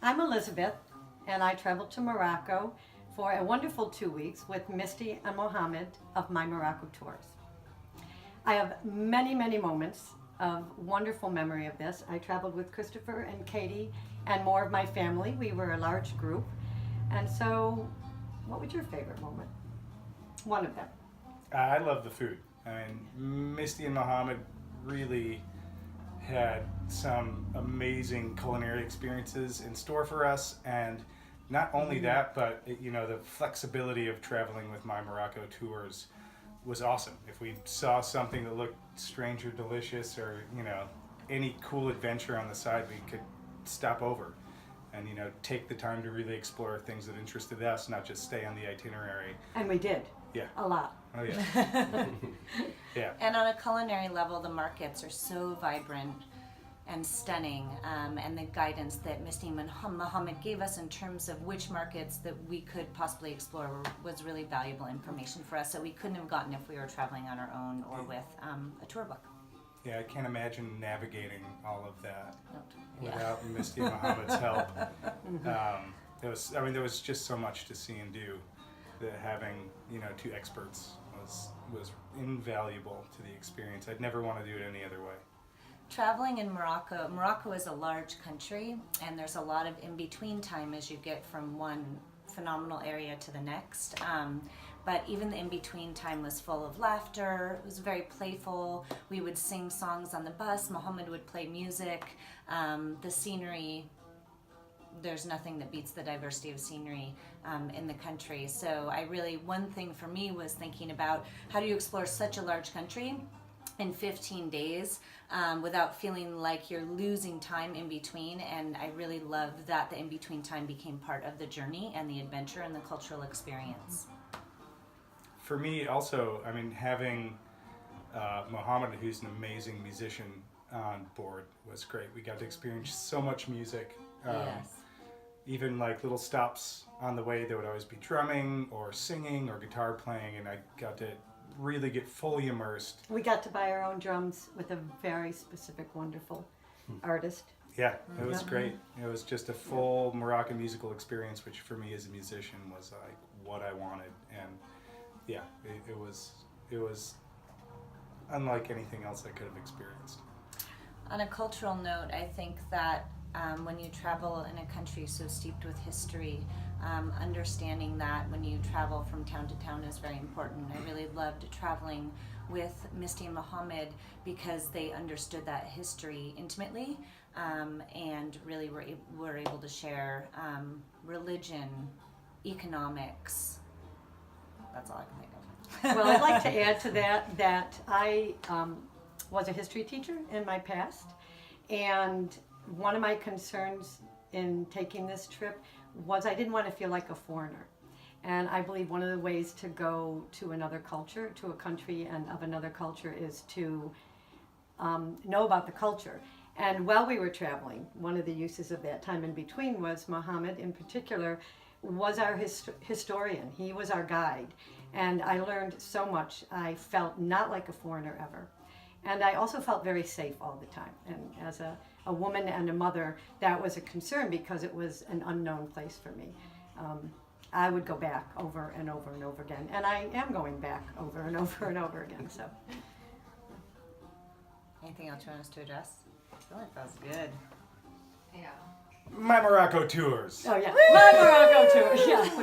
I'm Elizabeth, and I traveled to Morocco for a wonderful 2 weeks with Misty and Mohamed of my Morocco Tours. I have many, many moments of wonderful memory of this. I traveled with Christopher and Katie and more of my family. We were a large group. And so, what was your favorite moment? One of them. I love the food. I mean, Misty and Mohamed really had some amazing culinary experiences in store for us, and not only that, but the flexibility of traveling with my Morocco Tours was awesome. If we saw something that looked strange or delicious, or any cool adventure on the side, we could stop over and take the time to really explore things that interested us, not just stay on the itinerary. And we did. Yeah. A lot. Oh yeah. Yeah. And on a culinary level, the markets are so vibrant and stunning, and the guidance that Misty and Mohamed gave us in terms of which markets that we could possibly explore was really valuable information for us that we couldn't have gotten if we were traveling on our own or with a tour book. Yeah, I can't imagine navigating all of that Yeah. without Misty and Mohamed's help. There was just so much to see and do that having two experts was invaluable to the experience. I'd never want to do it any other way. Traveling in Morocco is a large country, and there's a lot of in-between time as you get from one phenomenal area to the next. But even the in-between time was full of laughter. It was very playful. We would sing songs on the bus. Mohamed would play music. The scenery, there's nothing that beats the diversity of scenery in the country. So one thing for me was thinking about how do you explore such a large country in 15 days without feeling like you're losing time in between. And I really loved that the in-between time became part of the journey and the adventure and the cultural experience. For me also, having Mohamed, who's an amazing musician, on board was great. We got to experience so much music. Yes. Even like little stops on the way, there would always be drumming or singing or guitar playing, and I got to really get fully immersed. We got to buy our own drums with a very specific, wonderful artist. Yeah, it was great. It was just a full Moroccan musical experience, which for me as a musician was like what I wanted. And yeah, it was unlike anything else I could have experienced. On a cultural note, I think that when you travel in a country so steeped with history, understanding that when you travel from town to town is very important. I really loved traveling with Misty and Mohamed because they understood that history intimately, and really were able to share religion, economics. That's all I can think of. Well, I'd like to add to that I was a history teacher in my past, and one of my concerns in taking this trip was I didn't want to feel like a foreigner. And I believe one of the ways to go to another culture, to a country and of another culture, is to know about the culture. And while we were traveling, one of the uses of that time in between was Mohamed in particular was our historian. He was our guide. And I learned so much. I felt not like a foreigner ever. And I also felt very safe all the time. And as a woman and a mother, that was a concern because it was an unknown place for me. I would go back over and over and over again. And I am going back over and over and over again. So, Anything else you want us to address? I feel like that was good. Yeah. My Morocco Tours. oh yeah, my Morocco tour. Yeah.